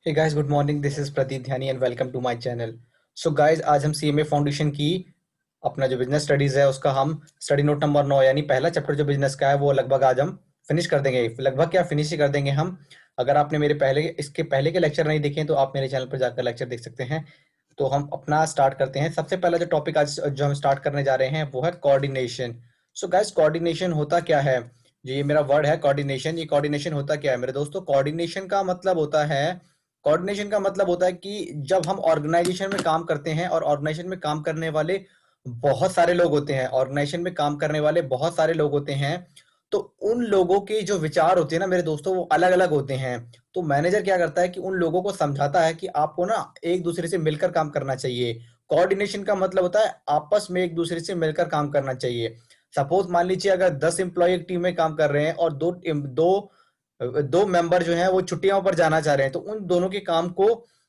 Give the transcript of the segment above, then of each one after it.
Hey guys, good morning. This is Pradeep Dhyani and welcome to my channel. So guys, आज हम CMA foundation की अपना जो बिजनेस स्टडीज है उसका हम स्टडी नोट नंबर 9 यानी पहला चैप्टर जो बिजनेस का है वो लगभग आज हम फिनिश कर देंगे। लगभग क्या फिनिश ही कर देंगे हम। अगर आपने मेरे पहले इसके पहले के लेक्चर नहीं देखे तो आप मेरे चैनल पर जाकर लेक्चर देख सकते हैं। तो हम अपना स्टार्ट करते हैं। सबसे पहला जो टॉपिक आज जो हम स्टार्ट करने जा रहे हैं वो है कोऑर्डिनेशन। सो गाइस, कोऑर्डिनेशन होता क्या है? जो ये मेरा वर्ड है कोऑर्डिनेशन, ये कोऑर्डिनेशन होता क्या है मेरे दोस्तों? कोऑर्डिनेशन का मतलब होता है कि जब हम ऑर्गेनाइजेशन में काम करते हैं और ऑर्गेनाइजेशन में काम करने वाले बहुत सारे लोग होते हैं, ऑर्गेनाइजेशन में काम करने वाले बहुत सारे लोग होते हैं, तो उन लोगों के जो विचार होते हैं ना मेरे दोस्तों, वो अलग अलग होते हैं। तो मैनेजर क्या करता है कि उन लोगों को समझाता है कि आपको ना एक दूसरे से मिलकर काम करना चाहिए। कोऑर्डिनेशन का मतलब होता है आपस में एक दूसरे से मिलकर काम करना चाहिए। सपोज मान लीजिए अगर 10 एम्प्लॉय एक टीम में काम कर रहे हैं और दो दो दो मेंबर जो हैं वो छुट्टियों पर जाना चाह रहे हैं, तो उन दोनों के काम को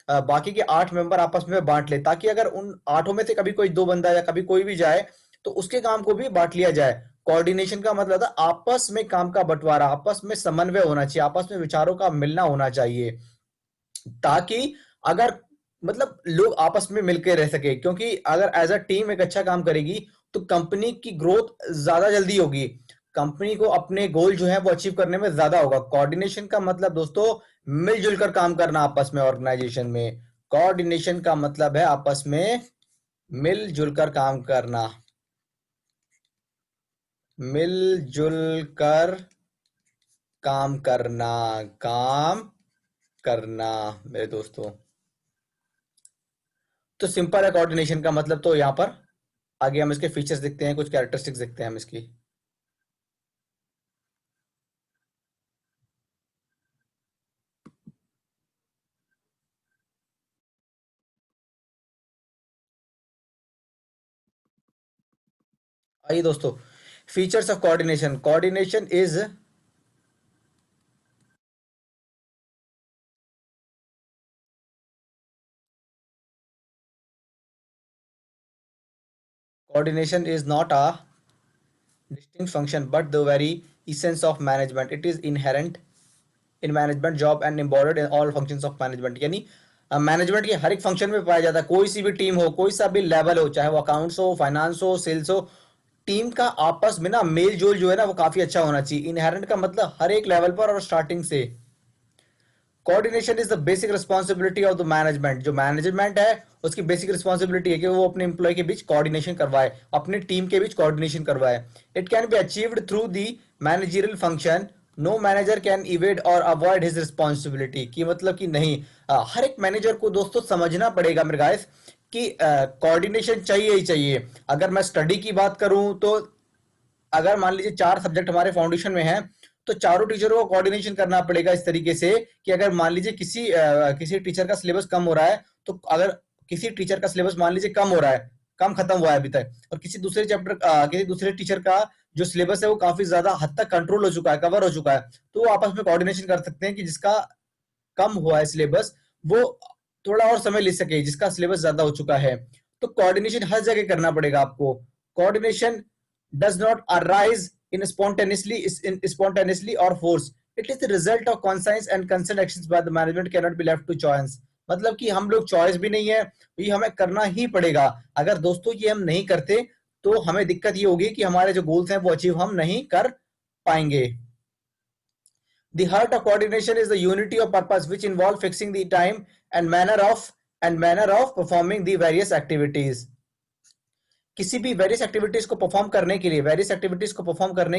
बाकी के 8 मेंबर आपस में बांट ले, ताकि अगर उन 8 में से कभी कोई दो बंदा या कभी कोई भी जाए तो उसके काम को भी बांट लिया जाए। कोऑर्डिनेशन का मतलब था आपस में काम का बंटवारा, आपस में समन्वय होना चाहिए, आपस में विचारों का मिलना होना चाहिए, ताकि अगर मतलब लोग आपस में मिलकर रह सके। क्योंकि अगर एज अ टीम एक अच्छा काम करेगी तो कंपनी की ग्रोथ ज्यादा जल्दी होगी, कंपनी को अपने गोल जो है वो अचीव करने में ज्यादा होगा। कोऑर्डिनेशन का मतलब दोस्तों मिलजुल कर काम करना आपस में ऑर्गेनाइजेशन में। कोऑर्डिनेशन का मतलब है आपस में मिलजुल कर काम करना, मिलजुल कर काम करना, काम करना मेरे दोस्तों। तो सिंपल है कोऑर्डिनेशन का मतलब। तो यहाँ पर आगे हम इसके फीचर्स देखते हैं, कुछ कैरेक्टरिस्टिक्स देखते हैं हम इसकी। आइए दोस्तों, features of coordination. Coordination is not a distinct function but the very essence of management. It is inherent in management job and embodied in all functions of management। यानी मैनेजमेंट के हर एक फंक्शन में पाया जाता है। कोई सी भी टीम हो, कोई सा भी लेवल हो, चाहे वो अकाउंट्स हो, फाइनेंस हो, सेल्स हो, टीम का आपस में ना मेल जोल जो है ना वो काफी अच्छा होना चाहिए। इनहेरेंट का मतलब हर एक लेवल पर और स्टार्टिंग से। Coordination is the basic responsibility of the management. जो मैनेजमेंट है उसकी बेसिक रिस्पॉन्सिबिलिटी है कि वो अपने एम्प्लॉय के बीच कोऑर्डिनेशन करवाए, अपने टीम के बीच कोऑर्डिनेशन करवाए। It can be achieved through the managerial function. No manager can evade or avoid his responsibility. की मतलब कि नहीं, हर एक मैनेजर को दोस्तों समझना पड़ेगा मेरे गाइस कि कोऑर्डिनेशन चाहिए ही चाहिए। अगर मैं स्टडी की बात करूं तो अगर मान लीजिए 4 सब्जेक्ट हमारे फाउंडेशन में हैं, तो चारों टीचरों को कोऑर्डिनेशन करना पड़ेगा इस तरीके से कि अगर मान लीजिए किसी टीचर का सिलेबस कम हो रहा है, तो अगर किसी टीचर का सिलेबस मान लीजिए कम हो रहा है, कम खत्म हुआ है अभी तक, और किसी दूसरे टीचर का जो सिलेबस है वो काफी ज्यादा हद तक कंट्रोल हो चुका है, कवर हो चुका है, तो वो आपस में कोऑर्डिनेशन कर सकते हैं कि जिसका कम हुआ है सिलेबस वो थोड़ा और समय ले सके जिसका सिलेबस ज्यादा हो चुका है। तो कोऑर्डिनेशन हर जगह करना पड़ेगा आपको। Coordination does not arise in spontaneously or force. It is the result of conscious and concerned actions by the management, cannot be left to chance। मतलब कि हम लोग चॉइस भी नहीं है, ये हमें करना ही पड़ेगा। अगर दोस्तों ये हम नहीं करते तो हमें दिक्कत ये होगी कि हमारे जो गोल्स हैं वो अचीव हम नहीं कर पाएंगे। The heart of coordination is the unity of purpose which involve fixing the time and manner of performing the various activities। किसी भी वेरियस एक्टिविटीज को परफॉर्म करने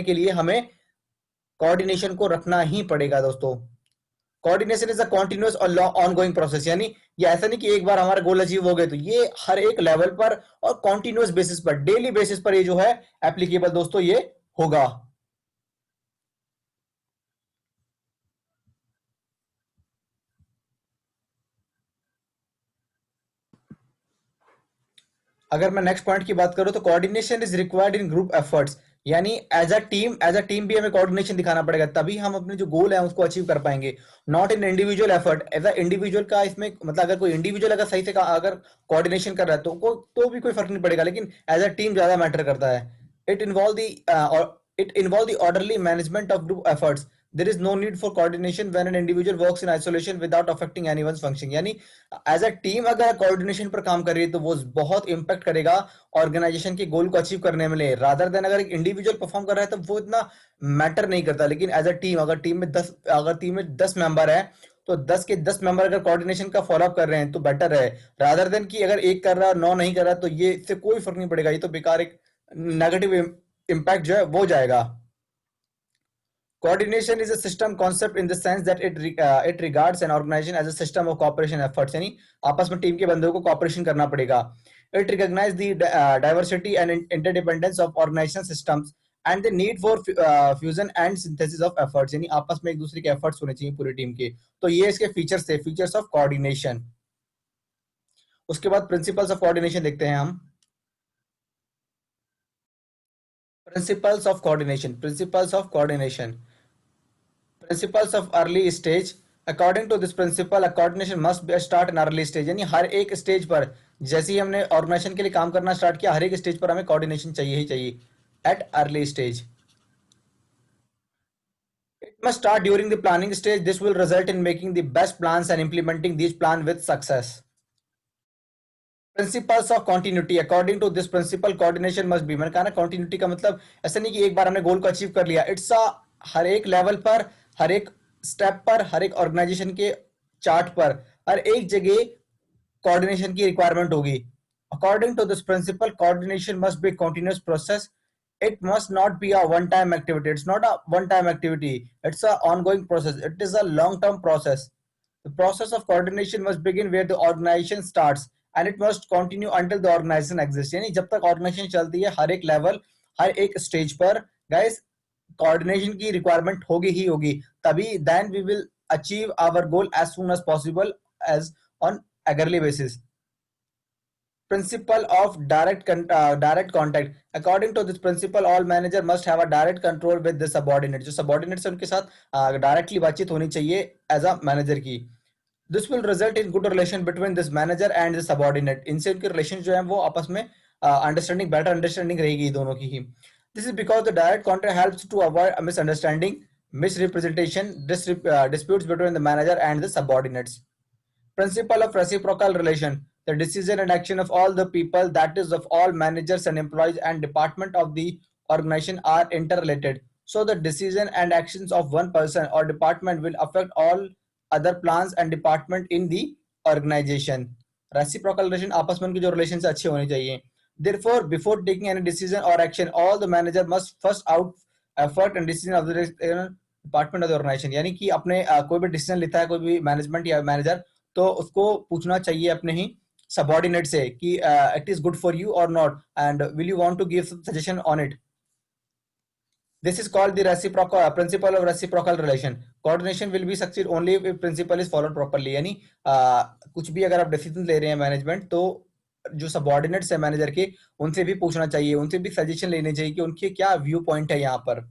के लिए हमें कोऑर्डिनेशन को रखना ही पड़ेगा दोस्तों। कोऑर्डिनेशन इज अ कॉन्टिन्यूअस और ऑन गोइंग प्रोसेस। यानी ये ऐसा नहीं कि एक बार हमारे गोल अचीव हो गए, तो ये हर एक लेवल पर और कॉन्टिन्यूअस बेसिस पर, डेली बेसिस पर ये जो है एप्लीकेबल दोस्तों ये होगा। अगर मैं नेक्स्ट पॉइंट की बात करूं तो coordination is required in group efforts. यानी एज अ टीम भी हमें कोऑर्डिनेशन दिखाना पड़ेगा, तभी हम अपने जो गोल है उसको अचीव कर पाएंगे। Not in individual effort. As a individual का इसमें मतलब अगर कोई इंडिविजुअल अगर सही से अगर कोऑर्डिनेशन कर रहा है तो भी कोई फर्क नहीं पड़ेगा, लेकिन एज अ टीम ज्यादा मैटर करता है। It involve the it involve the orderly management of group efforts. there is no need for coordination when an individual works in isolation without affecting anyone's functioning. यानी as a team अगर coordination पर काम कर रही है तो वो बहुत इंपैक्ट करेगा ऑर्गेनाइजेशन के गोल को अचीव करने में, रादर देन अगर एक इंडिविजुअल परफॉर्म कर रहा है तो वो इतना मैटर नहीं करता। लेकिन एज अ टीम अगर टीम में 10 मेंबर है तो 10 के 10 मेंबर अगर कोऑर्डिनेशन का फॉलोअप कर रहे हैं तो बेटर है, रादर देन कि अगर एक कर रहा है 9 नहीं कर रहा, तो ये इससे कोई फर्क नहीं पड़ेगा, ये तो बेकार एक नेगेटिव इम्पैक्ट जो है वो जाएगा। Coordination is a system concept in the sense that it regards an organization as a system of cooperation efforts, यानी आपस में टीम के बंदों को cooperation करना पड़ेगा। It recognizes the diversity and interdependence of organizational systems and the need for fusion and synthesis of efforts, यानी आपस में एक दूसरे के efforts होने चाहिए पूरी टीम के। तो ये इसके features थे, features of coordination। उसके बाद principles of coordination देखते हैं हम। Principles of coordination, principles of coordination, principles of early stage। According to this principle coordination must be start in early stage, यानी हर एक स्टेज पर जैसे ही हमने ऑर्गेनाइजेशन के लिए काम करना स्टार्ट किया, हर एक स्टेज पर हमें कोऑर्डिनेशन चाहिए ही चाहिए at early stage. It must start during the planning stage, this will result in making the best plans and implementing this plan with success. Principles of continuity, according to this principle coordination must be, मैंने कहा ना continuity का मतलब ऐसा नहीं कि एक बार हमने गोल को अचीव कर लिया, इट्स अ हर एक लेवल पर, हर एक स्टेप पर, हर एक ऑर्गेनाइजेशन के चार्ट पर, हर एक जगह कोऑर्डिनेशन की रिक्वायरमेंट होगी। According to this principle coordination must be continuous process, it must not be a one time activity, it's not a one time activity, it's a ongoing process, it is a long term process। The process of coordination must begin where the organization starts and it must continue until the organization exists, यानी जब तक organisation चलती है हर एक level, हर एक stage पर guys coordination की requirement होगी ही होगी, तभी then we will achieve our goal as soon as possible as on eagerly basis. Principle of direct contact, according to this principle all manager must have a direct control with the subordinate, जो subordinates है उनके साथ directly बातचीत होनी चाहिए as a manager की। This will result in good relation between this manager and the subordinate, इनसे उनके रिलेशन जो है वो आपस में अंडरस्टैंडिंग बेटर अंडरस्टैंडिंग रहेगी दोनों की ही। This is because the direct contact helps to avoid misunderstanding, misrepresentation, disputes between the manager and the subordinates। Principle of reciprocal relation, the decision and action of all the people, that is of all managers and employees and department of the organization, are interrelated, so the decision and actions of one person or department will affect all other plans and department in the organization। reciprocal relation, आपस में उनकी जो relations अच्छे होने चाहिए। Therefore before taking any decision or action all the manager must first out effort and decision of the department of the organization, यानी कि अपने कोई भी डिसीजन लेता है कोई भी मैनेजमेंट या मैनेजर, तो उसको पूछना चाहिए अपने ही सबऑर्डिनेट से कि it is good for you और not and will you want to give suggestion on it. This is called the reciprocal principle of reciprocal relation. Coordination will be succeed only if principle is followed properly, यानी कुछ भी अगर आप decision ले रहे हैं management, तो जो सबऑर्डिनेट्स है मैनेजर के उनसे भी पूछना चाहिए, उनसे भी सजेशन लेने चाहिए कि उनके क्या व्यू पॉइंट है यहाँ पर।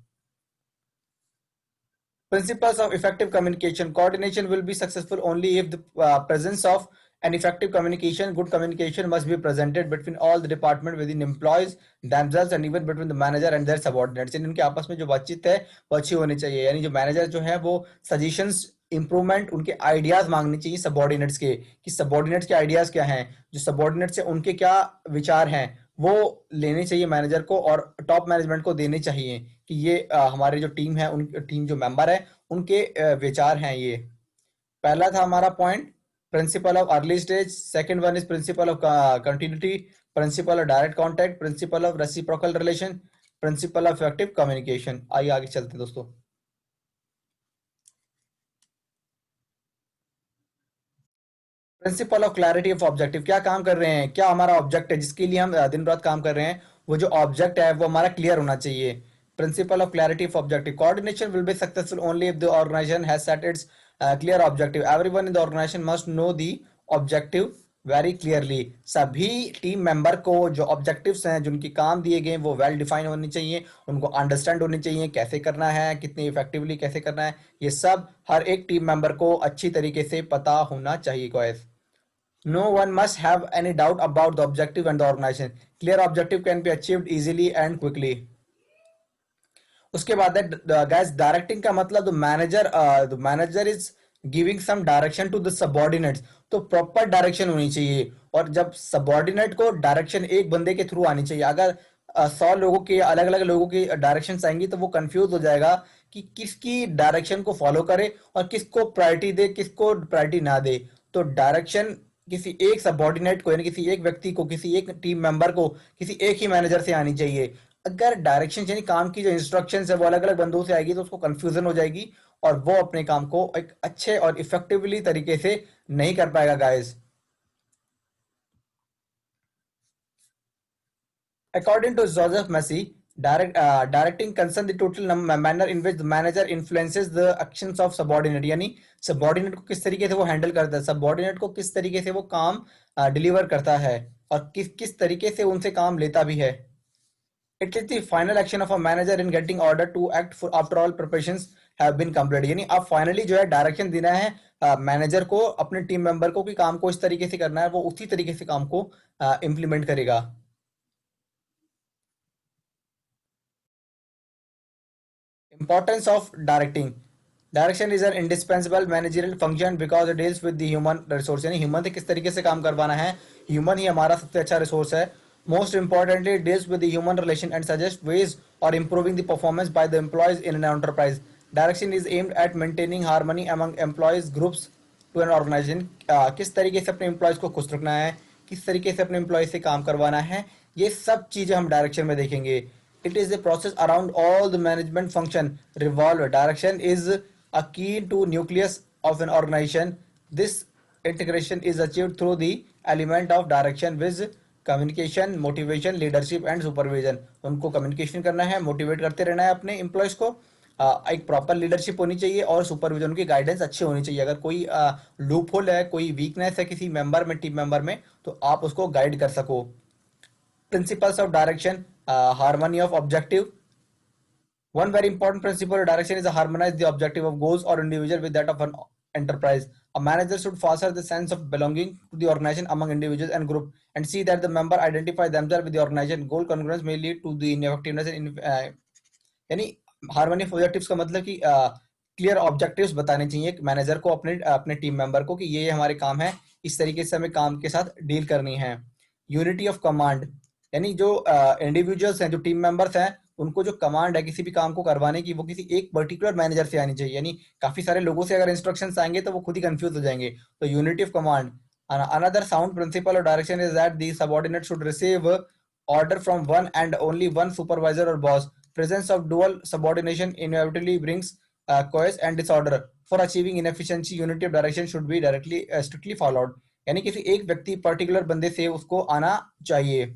Principles of effective communication. Coordination will be successful only if the presence of an effective communication, good communication must be presented between all the department within employees themselves and even between the manager and their subordinates। यानी उनके आपस में जो बातचीत है वो अच्छी होनी चाहिए, यानी जो मैनेजर जो है वो सजेशंस इंप्रूवमेंट उनके आइडियाज मांगने चाहिए सबॉर्डिनेट्स के, कि सबॉर्डिनेट्स के आइडियाज क्या हैं, जो सबॉर्डिनेट्स हैं उनके क्या विचार हैं वो लेने चाहिए मैनेजर को और टॉप मैनेजमेंट को देने चाहिए कि ये हमारे जो टीम है उन टीम जो मेंबर है उनके विचार हैं ये। पहला था हमारा point principle of early stage, second one is principle of continuity, principle of direct contact, principal of reciprocal relation, principle of effective communication. आइए आगे चलते हैं दोस्तों। Principal of clarity of objective, क्या काम कर रहे हैं, क्या हमारा ऑब्जेक्ट है जिसके लिए हम दिन रात काम कर रहे हैं, वो जो ऑब्जेक्ट है वो हमारा क्लियर होना चाहिए। Principle of clarity of objective, coordination will be successful only if the organisation has set its clear objective, everyone in the organisation must know the objective very clearly. सभी टीम मेंबर को जो objectives हैं जिनके काम दिए गए वो well define होने चाहिए, उनको अंडरस्टैंड होने चाहिए कैसे करना है, कितनी इफेक्टिवली कैसे करना है, ये सब हर एक टीम मेंबर को अच्छी तरीके से पता होना चाहिए guys. No one must have any doubt about the objective and the organization. Clear objective can be achieved easily and quickly. उसके बाद है गाइस, डायरेक्टिंग का मतलब the manager is giving some direction to the subordinates. तो proper direction होनी चाहिए, और जब सबऑर्डिनेट को डायरेक्शन एक बंदे के थ्रू आनी चाहिए। अगर 100 लोगों के अलग अलग लोगों की डायरेक्शन आएंगी तो वो कंफ्यूज हो जाएगा कि किसकी डायरेक्शन को फॉलो करे और किसको प्रायोरिटी दे, किसको प्रायोरिटी ना दे। तो डायरेक्शन किसी एक सबऑर्डिनेट को, यानी किसी एक व्यक्ति को, किसी एक टीम मेंबर को, किसी एक ही मैनेजर से आनी चाहिए। अगर डायरेक्शन यानी काम की जो इंस्ट्रक्शंस है वो अलग अलग बंदों से आएगी तो उसको कंफ्यूजन हो जाएगी, और वो अपने काम को एक अच्छे और इफेक्टिवली तरीके से नहीं कर पाएगा guys. According to Joseph Massey, directing concern the total manner in which the manager influences the actions of subordinate, यानी सबॉर्डिनेट को किस तरीके से वो हैंडल करता है, सबॉर्डिनेट को किस तरीके से वो काम डिलीवर करता है, और किस किस तरीके से उनसे काम लेता भी है। It is the final action of a manager in getting order to act for after all preparations have been completed, यानी अब फाइनली जो है डायरेक्शन देना है मैनेजर को अपने टीम मेंबर को कि काम को इस तरीके से करना है, वो उसी तरीके से काम को इम्प्लीमेंट करेगा। Importance of directing. Direction is an indispensable managerial function because it deals with the human resource, यानी ह्यूमन से किस तरीके से काम करवाना है, ह्यूमन ही हमारा सबसे अच्छा रिसोर्स है। Most importantly it deals with the human relation and suggests ways or improving the performance by the employees in an enterprise. Direction is aimed at maintaining harmony among employees groups to an organization. किस तरीके से अपने employees को खुश रखना है, किस तरीके से अपने एम्प्लॉयज से काम करवाना है, ये सब चीजें हम डायरेक्शन में देखेंगे। It is a process around all the management function revolve. Direction is a key to nucleus of an organization. This integration is achieved through the element of direction with communication, motivation, leadership and supervision. उनको communication करना है, motivate करते रहना है अपने employees को, एक proper leadership होनी चाहिए और सुपरविजन की गाइडेंस अच्छी होनी चाहिए। अगर कोई लूप होल है, कोई वीकनेस है किसी मेंबर में, टीम मेंबर में, तो आप उसको गाइड कर सको। Principles of direction, harmony of objective. One very important principle of direction is to harmonize the objective of goals or individual with that of an enterprise. A manager should foster the sense of belonging to the organization among individuals and group and see that the member identify themselves with the organization. Goal congruence may lead to the ineffectiveness and यानी harmony of objectives का मतलब कि clear objectives बताने चाहिए manager को अपने अपने team member को कि ये हमारे काम है, इस तरीके से हमें काम के साथ डील करनी है। यूनिटी ऑफ कमांड, यानी जो इंडिविजुअल्स हैं, जो टीम मेंबर्स हैं, उनको जो कमांड है किसी भी काम को करवाने की, वो किसी एक पर्टिकुलर मैनेजर से आनी चाहिए। यानी काफी सारे लोगों से अगर इंस्ट्रक्शंस आएंगे तो वो खुद ही कंफ्यूज हो जाएंगे। तो unity of command. Another sound principle of direction is that the subordinate should receive order from one and only one supervisor or boss. Presence of dual subordination inevitably brings chaos and disorder. For achieving inefficiency, unity of direction should be strictly followed. यानी किसी एक व्यक्ति particular बंदे से उसको आना चाहिए।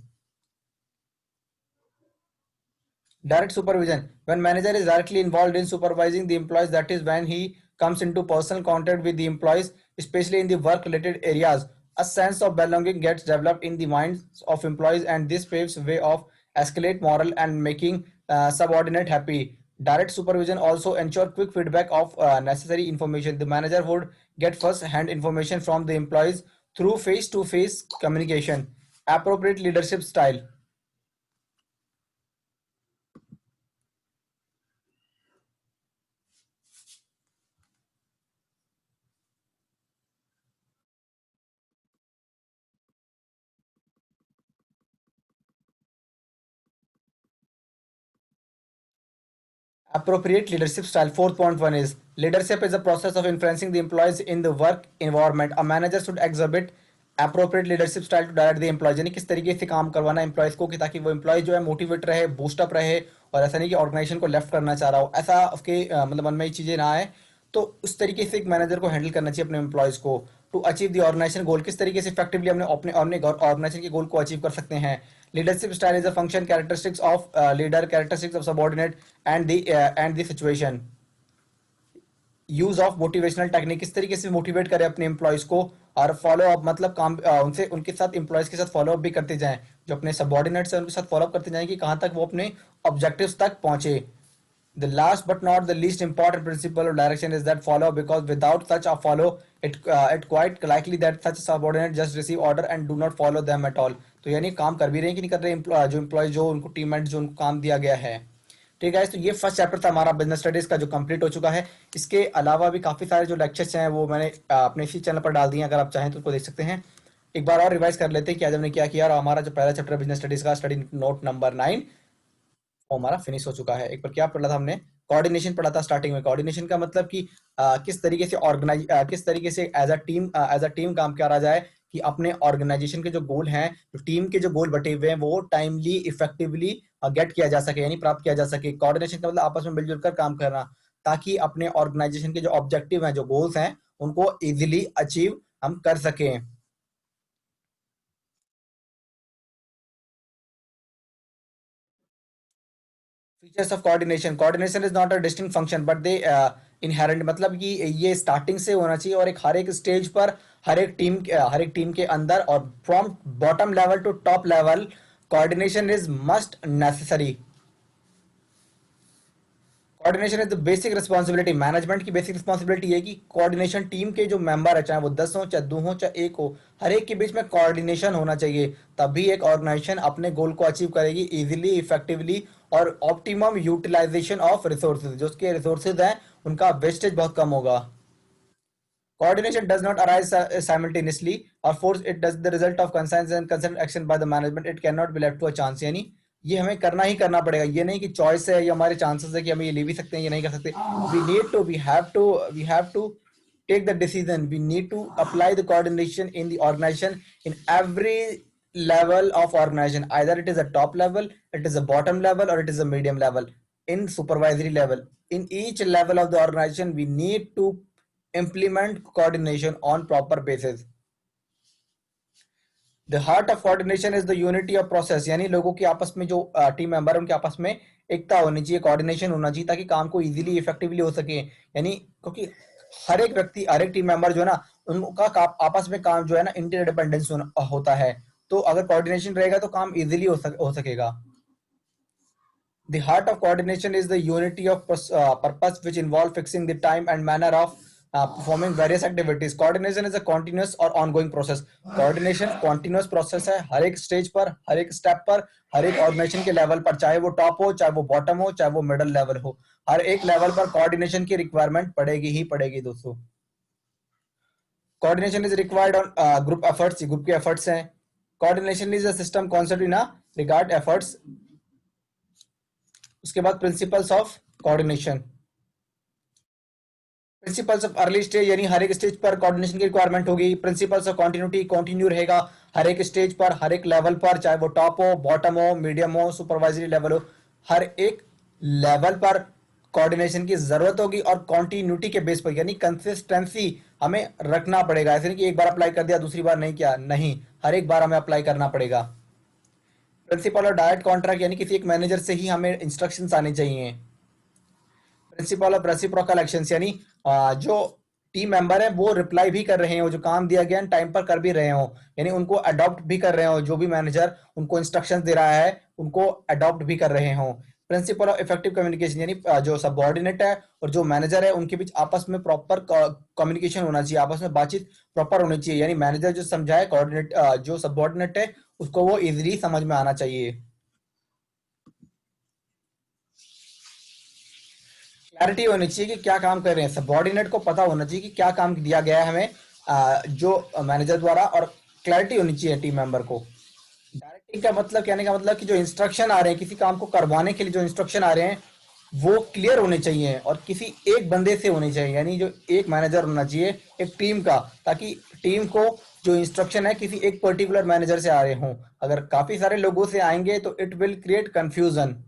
Direct supervision. When manager is directly involved in supervising the employees, that is when he comes into personal contact with the employees, especially in the work-related areas. A sense of belonging gets developed in the minds of employees, and this paves way of escalate moral and making subordinate happy. Direct supervision also ensure quick feedback of necessary information. The manager would get first-hand information from the employees through face-to-face communication. Appropriate leadership style. Appropriate leadership style. Fourth point one is leadership is a process of influencing the employees in the work environment. A manager should exhibit appropriate leadership style to direct the employees. यानी किस तरीके से काम करवाना है employees को कि ताकि वो एम्प्लॉय जो है मोटिवेट रहे, बूस्टअप रहे, और ऐसा नहीं कि ऑर्गेनाइजेशन को लेफ्ट करना चाह रहा हो, ऐसा उसके मतलब मन में ये चीजें ना आए। तो उस तरीके से एक मैनेजर को हैंडल करना चाहिए अपने एम्प्लॉयज को। टू अचीव द ऑर्गेनाइजेशन गोल, किस तरीके से इफेक्टिवली अपने अपने अपने ऑर्गेनाइजेशन के गोल को अचीव कर सकते हैं। Leadership style is a function characteristics of leader, characteristics of subordinate and the situation. Use of motivational technique, किस तरीके से मोटिवेट करें अपने एम्प्लॉयज को, और फॉलो अप मतलब काम उनसे उनके साथ एम्प्लॉयज के साथ फॉलो अप भी करते जाएं, जो अपने सबऑर्डिनेट्स हैं उनके साथ फॉलो अप करते जाएं कि कहां तक वो अपने ऑब्जेक्टिव्स तक पहुंचे। The last but not the least important principle of direction is that follow, because without such a follow, it quite likely that such subordinate just receive order and do not follow them at all. तो यानी काम कर भी रहे हैं कि नहीं कर रहे जो एम्प्लॉय जो उनको टीम मेट जो उनको काम दिया गया है। ठीक है, तो ये फर्स्ट चैप्टर था हमारा बिजनेस स्टडीज का जो कंप्लीट हो चुका है। इसके अलावा भी काफी सारे जो लेक्चर्स हैं वो मैंने अपने इसी चैनल पर डाल दिए हैं, अगर आप चाहें तो उसको देख सकते हैं। एक बार और रिवाइज कर लेते हैं कि आज हमने क्या किया, और हमारा जो पहला चैप्टर बिजनेस स्टडीज का स्टडी नोट नंबर 9 वो हमारा फिनिश हो चुका है। एक बार क्या पढ़ा था हमने, कोऑर्डिनेशन पढ़ा था स्टार्टिंग में। कोऑर्डिनेशन का मतलब कि किस तरीके से ऑर्गेनाइज किस तरीके से एज अ टीम काम करा जाए, कि अपने ऑर्गेनाइजेशन के जो गोल हैं, जो टीम के जो गोल बटे हुए हैं, वो टाइमली इफेक्टिवली गेट किया जा सके, यानी प्राप्त किया जा सके। कोऑर्डिनेशन का मतलब आपस में मिलजुल कर काम करना, ताकि अपने ऑर्गेनाइजेशन के जो ऑब्जेक्टिव हैं, जो गोल्स हैं, उनको इजिली अचीव हम कर सकें। Features of coordination, coordination is not a distinct function but they inherent, मतलब कि ये स्टार्टिंग से होना चाहिए, और एक हर एक स्टेज पर, हर एक टीम के अंदर, और from bottom level to top level coordination is must necessary. Coordination is the basic responsibility, management की बेसिक रिस्पॉन्सिबिलिटी है कि कोऑर्डिनेशन, टीम के जो मेंबर है, चाहे वो 10 हो, चाहे 2 हो, चाहे 1 हो, हर एक के बीच में कोऑर्डिनेशन होना चाहिए। तभी एक ऑर्गेनाइजेशन अपने गोल को अचीव करेगी इजीली, इफेक्टिवली, और ऑप्टिमम यूटिलाइजेशन ऑफ रिसोर्सेज, जो उसके रिसोर्सेज हैं उनका वेस्टेज बहुत कम होगा। Coordination does not arise simultaneously or force, it does the result of conscious and concerted action by the management, it cannot be left to a chance। यानी ये हमें करना ही करना पड़ेगा, ये नहीं कि चॉइस है या हमारे चांसेस है कि हम ये ले भी सकते हैं, ये नहीं कर सकते। We have to take the decision, we need to apply the coordination in the organization, in every level of organization, either it is a top level, it is a bottom level, or it is a medium level, in supervisory level, in each level of the organization we need to implement coordination on proper basis। The heart of coordination is the unity of process, यानी लोगों की आपस में जो team member है उनके आपस में एकता होनी चाहिए, कोऑर्डिनेशन होना चाहिए, ताकि काम को इजीली इफेक्टिवली हो सके। यानी क्योंकि हर एक व्यक्ति, हर एक टीम मेंबर जो है ना, उनका आपस में काम जो है ना इंटरडिपेंडेंस होता है। तो अगर कोऑर्डिनेशन रहेगा तो काम इजीली हो सकेगा। The heart of coordination is the unity of purpose, which involve fixing the time and manner of performing various activities। Coordination is a continuous or ongoing process। Coordination continuous process है, हर एक stage पर, हर एक step पर, हर एक organisation के level पर, चाहे वो टॉप हो, चाहे वो बॉटम हो, चाहे वो मिडल लेवल हो, हर एक लेवल पर कोऑर्डिनेशन की रिक्वायरमेंट पड़ेगी ही पड़ेगी दोस्तों। Coordination is required on group efforts, group के एफर्ट्स हैं। Coordination is a system concept in regard efforts. उसके बाद principles of coordination, principles of early stage, यानी हर एक स्टेज पर कोऑर्डिनेशन की रिक्वायरमेंट होगी। प्रिंसिपल्स ऑफ कंटिन्यूटी, कंटिन्यू रहेगा हर एक स्टेज पर, हर एक लेवल पर, चाहे वो टॉप हो, बॉटम हो, मीडियम हो, सुपरवाइजरी लेवल हो, हर एक लेवल पर कोऑर्डिनेशन की जरूरत होगी, और कंटिन्यूटी के बेस पर, यानी कंसिस्टेंसी हमें रखना पड़ेगा। ऐसे नहीं कि एक बार अप्लाई कर दिया दूसरी बार नहीं किया, नहीं, हर एक बार हमें अप्लाई करना पड़ेगा। प्रिंसिपल और डायरेक्ट कॉन्ट्रैक्ट, यानी किसी एक मैनेजर से ही हमें इंस्ट्रक्शंस आने चाहिए। प्रिंसिपल ऑफ रेसिप्रोकल एक्शंस, यानी जो टीम मेंबर है वो रिप्लाई भी कर रहे हो, जो काम दिया गया टाइम पर कर भी रहे हो, यानी उनको अडॉप्ट भी कर रहे हो, जो भी मैनेजर उनको इंस्ट्रक्शंस दे रहा है उनको अडॉप्ट भी कर रहे हो। प्रिंसिपल ऑफ इफेक्टिव कम्युनिकेशन, यानी जो सबऑर्डिनेट है और जो मैनेजर है उनके बीच आपस में प्रॉपर कम्युनिकेशन होना चाहिए, आपस में बातचीत प्रॉपर होनी चाहिए, यानी मैनेजर जो समझाए, कोऑर्डिनेट जो सबऑर्डिनेट है उसको वो इजीली समझ में आना चाहिए। क्लैरिटी होनी चाहिए कि क्या काम कर रहे हैं, सबऑर्डिनेट को पता होना चाहिए कि क्या काम दिया गया है हमें जो मैनेजर द्वारा, और क्लैरिटी होनी चाहिए टीम मेंबर को। डायरेक्टिंग का मतलब, कहने का मतलब कि जो इंस्ट्रक्शन आ रहे हैं किसी काम को करवाने के लिए, जो इंस्ट्रक्शन आ रहे हैं वो क्लियर होने चाहिए, और किसी एक बंदे से होने चाहिए, यानी जो एक मैनेजर होना चाहिए एक टीम का, ताकि टीम को जो इंस्ट्रक्शन है किसी एक पर्टिकुलर मैनेजर से आ रहे हों। अगर काफी सारे लोगों से आएंगे तो it will create confusion.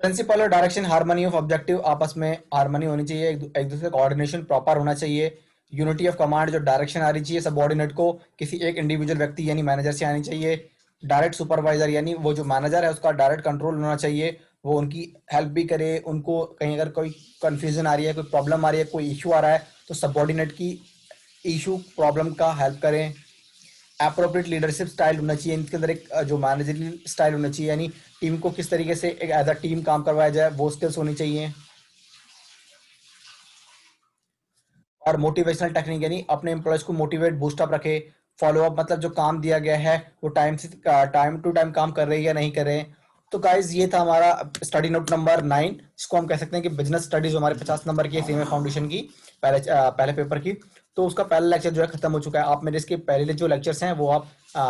Principle और डायरेक्शन, हार्मनी ऑफ ऑब्जेक्टिव, आपस में हार्मनी होनी चाहिए, एक दूसरे कोऑर्डिनेशन प्रॉपर होना चाहिए। यूनिटी ऑफ कमांड, जो डायरेक्शन आ रही चाहिए सबऑर्डिनेट को किसी एक इंडिविजुअल व्यक्ति यानी मैनेजर से आनी चाहिए। डायरेक्ट सुपरवाइजर, यानी वो जो मैनेजर है उसका डायरेक्ट कंट्रोल होना चाहिए, वो उनकी हेल्प भी करे, उनको कहीं अगर कोई कंफ्यूजन आ रही है, कोई प्रॉब्लम आ रही है, कोई इशू आ रहा है, तो सबऑर्डिनेट की इशू प्रॉब्लम का हेल्प करें। अप्रोप्रिएट लीडरशिप स्टाइल होना चाहिए इनके अंदर, एक जो मैनेजरियल स्टाइल होना चाहिए, यानी टीम को किस तरीके से एक एज अ टीम काम करवाया जाए वो स्किल्स होनी चाहिए। और मोटिवेशनल टेक्निक यानी अपने एम्प्लॉयज को मोटिवेट बूस्टअप रखे। फॉलो अप मतलब जो काम दिया गया है वो टाइम टू टाइम काम कर रहे हैं या नहीं कर रहे हैं। तो गाइज ये था हमारा स्टडी नोट नंबर 9, जिसको हम कह सकते हैं कि बिजनेस स्टडीज हमारे 50 नंबर की है सीएमए फाउंडेशन की, पहले पेपर की। तो उसका पहला लेक्चर जो है खत्म हो चुका है। आप मेरे इसके पहले जो लेक्चर्स हैं वो आप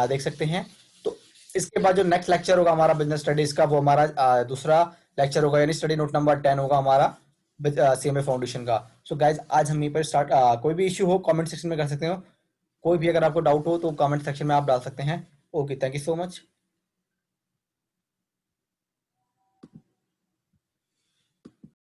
देख सकते हैं। तो इसके बाद जो नेक्स्ट लेक्चर होगा हमारा बिजनेस स्टडीज का, वो हमारा दूसरा लेक्चर होगा, यानी स्टडी नोट नंबर 10 होगा हमारा सीएमए फाउंडेशन का। सो गाइज आज हम यहीं पर स्टार्ट, कोई भी इश्यू हो कमेंट सेक्शन में कर सकते हो। कोई भी अगर आपको डाउट हो तो कमेंट सेक्शन में आप डाल सकते हैं। Okay, thank you so much.